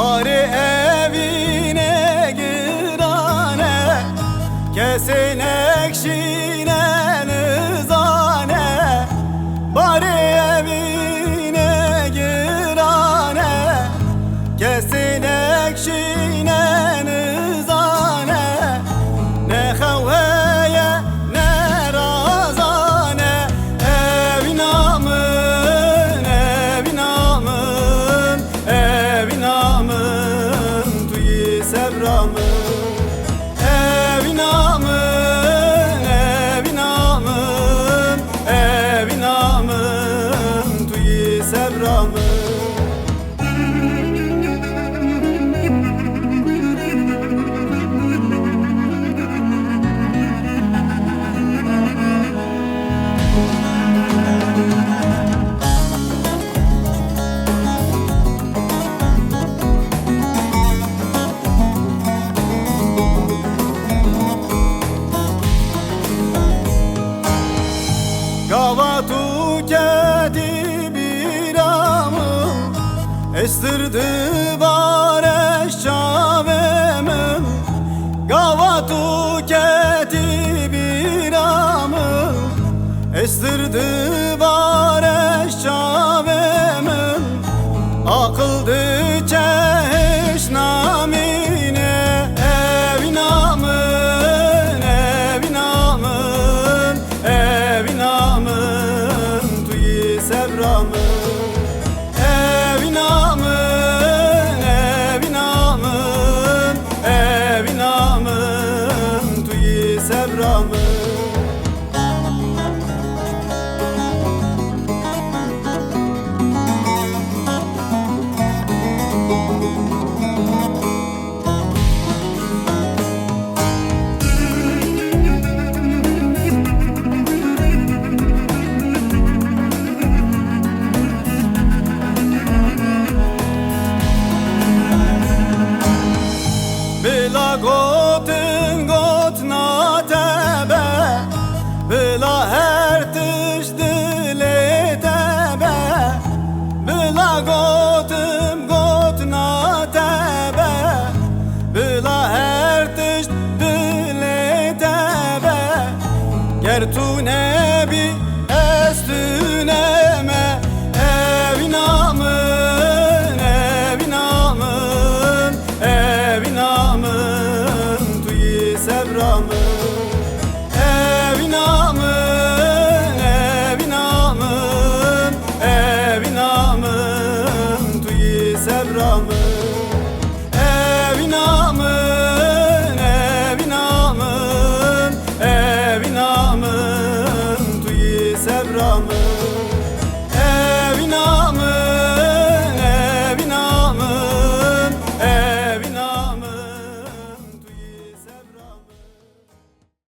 Bari evine girane, kesin ekşine nizane. Bari evine girane, kesin ekşine nizane. Ne haveye ne razane, evin amın, evin amın, evin amın, tuyi sevramın. Evin amın, evin amın, evin amın, tuyi sevramın. Gavatu kedi biramı, estirdi bareş çavemim. Gavatu kedi biramı, estirdi bareş çavemim. Akıldı çehiş namine, evin amın, evin amın, evin amın, tuyi sevramın. Evin amın, evin amın, evin amın, tuyi sevramın. Bila gotin got na tebe, bila her tiş dile tebe. Bila gotin got na tebe, bila her tiş dile tebe. Ger tu ne